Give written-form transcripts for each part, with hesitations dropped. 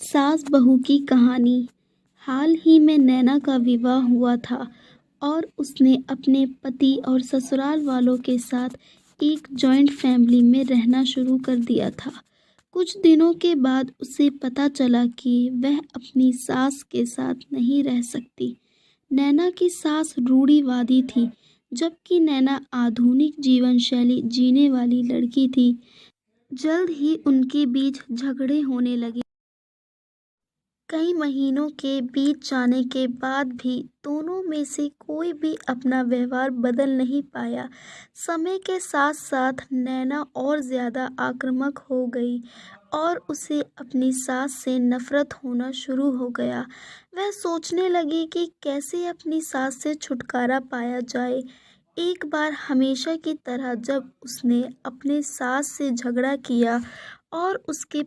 सास बहू की कहानी। हाल ही में नैना का विवाह हुआ था और उसने अपने पति और ससुराल वालों के साथ एक जॉइंट फैमिली में रहना शुरू कर दिया था। कुछ दिनों के बाद उसे पता चला कि वह अपनी सास के साथ नहीं रह सकती। नैना की सास रूढ़िवादी थी, जबकि नैना आधुनिक जीवन शैली जीने वाली लड़की थी। जल्द ही उनके बीच झगड़े होने लगे। कई महीनों के बीत जाने के बाद भी दोनों में से कोई भी अपना व्यवहार बदल नहीं पाया। समय के साथ साथ नैना और ज़्यादा आक्रामक हो गई और उसे अपनी सास से नफरत होना शुरू हो गया। वह सोचने लगी कि कैसे अपनी सास से छुटकारा पाया जाए। एक बार हमेशा की तरह जब उसने अपने सास से झगड़ा किया और उसके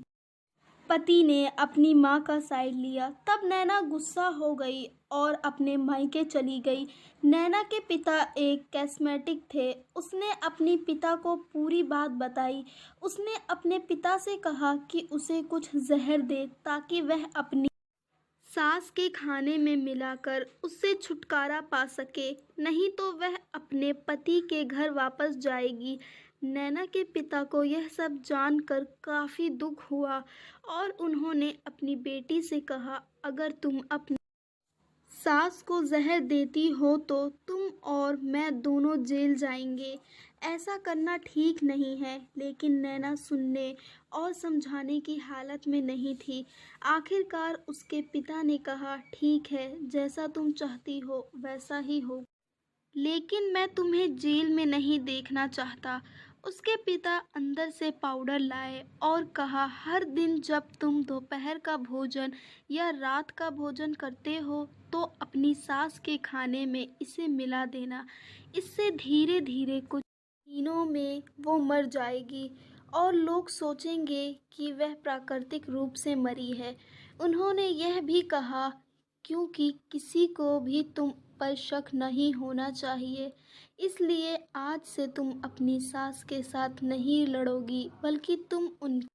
पति ने अपनी मां का साइड लिया, तब नैना गुस्सा हो गई और अपने मायके चली गई। नैना के पिता एक कैस्मेटिक थे। उसने अपनी पिता को पूरी बात बताई। उसने अपने पिता से कहा कि उसे कुछ जहर दे ताकि वह अपनी सास के खाने में मिलाकर उससे छुटकारा पा सके, नहीं तो वह अपने पति के घर वापस जाएगी। नैना के पिता को यह सब जानकर काफ़ी दुख हुआ और उन्होंने अपनी बेटी से कहा, अगर तुम अपनी सास को जहर देती हो तो तुम और मैं दोनों जेल जाएंगे। ऐसा करना ठीक नहीं है। लेकिन नैना सुनने और समझाने की हालत में नहीं थी। आखिरकार उसके पिता ने कहा, ठीक है, जैसा तुम चाहती हो वैसा ही हो, लेकिन मैं तुम्हें जेल में नहीं देखना चाहता। उसके पिता अंदर से पाउडर लाए और कहा, हर दिन जब तुम दोपहर का भोजन या रात का भोजन करते हो तो अपनी सास के खाने में इसे मिला देना। इससे धीरे धीरे कुछ दिनों में वो मर जाएगी और लोग सोचेंगे कि वह प्राकृतिक रूप से मरी है। उन्होंने यह भी कहा, क्योंकि किसी को भी तुम पर शक नहीं होना चाहिए, इसलिए आज से तुम अपनी सास के साथ नहीं लड़ोगी, बल्कि तुम उनकी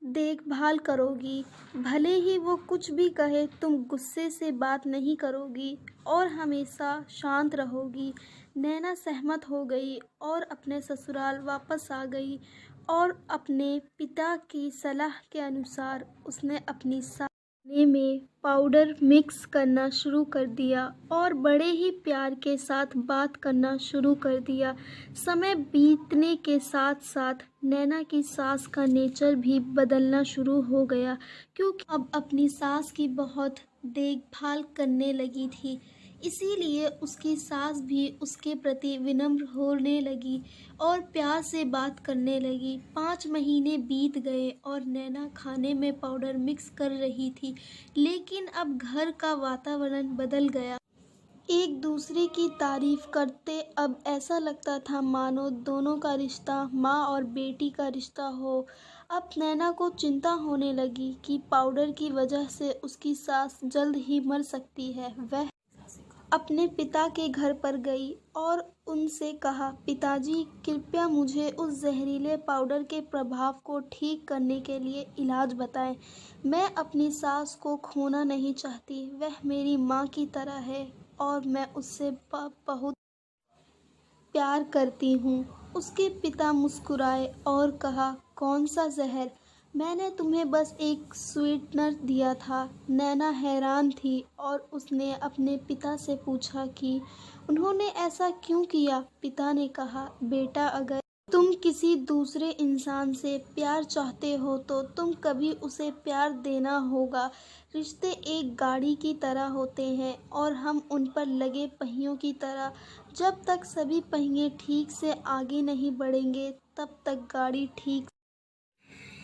देखभाल करोगी। भले ही वो कुछ भी कहे, तुम गुस्से से बात नहीं करोगी और हमेशा शांत रहोगी। नैना सहमत हो गई और अपने ससुराल वापस आ गई और अपने पिता की सलाह के अनुसार उसने अपनी खाने में पाउडर मिक्स करना शुरू कर दिया और बड़े ही प्यार के साथ बात करना शुरू कर दिया। समय बीतने के साथ साथ नैना की सास का नेचर भी बदलना शुरू हो गया, क्योंकि अब अपनी सास की बहुत देखभाल करने लगी थी। इसीलिए उसकी सास भी उसके प्रति विनम्र होने लगी और प्यार से बात करने लगी। 5 महीने बीत गए और नैना खाने में पाउडर मिक्स कर रही थी, लेकिन अब घर का वातावरण बदल गया। एक दूसरे की तारीफ करते अब ऐसा लगता था मानो दोनों का रिश्ता माँ और बेटी का रिश्ता हो। अब नैना को चिंता होने लगी कि पाउडर की वजह से उसकी सास जल्द ही मर सकती है। वह अपने पिता के घर पर गई और उनसे कहा, पिताजी, कृपया मुझे उस जहरीले पाउडर के प्रभाव को ठीक करने के लिए इलाज बताएं। मैं अपनी सास को खोना नहीं चाहती। वह मेरी माँ की तरह है और मैं उससे बहुत प्यार करती हूँ। उसके पिता मुस्कुराए और कहा, कौन सा जहर? मैंने तुम्हें बस एक स्वीटनर दिया था। नैना हैरान थी और उसने अपने पिता से पूछा कि उन्होंने ऐसा क्यों किया। पिता ने कहा, बेटा, अगर तुम किसी दूसरे इंसान से प्यार चाहते हो तो तुम कभी उसे प्यार देना होगा। रिश्ते एक गाड़ी की तरह होते हैं और हम उन पर लगे पहियों की तरह। जब तक सभी पहिए ठीक से आगे नहीं बढ़ेंगे तब तक गाड़ी ठीक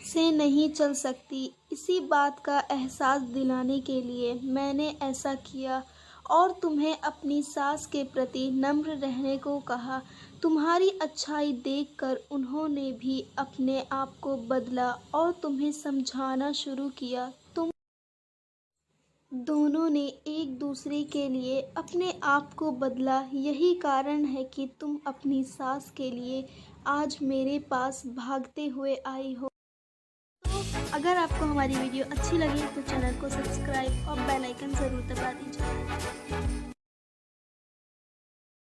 से नहीं चल सकती। इसी बात का एहसास दिलाने के लिए मैंने ऐसा किया और तुम्हें अपनी सास के प्रति नम्र रहने को कहा। तुम्हारी अच्छाई देखकर उन्होंने भी अपने आप को बदला और तुम्हें समझाना शुरू किया। तुम दोनों ने एक दूसरे के लिए अपने आप को बदला। यही कारण है कि तुम अपनी सास के लिए आज मेरे पास भागते हुए आई हो। अगर आपको हमारी वीडियो अच्छी लगी तो चैनल को सब्सक्राइब और बेल आइकन ज़रूर दबा दीजिए।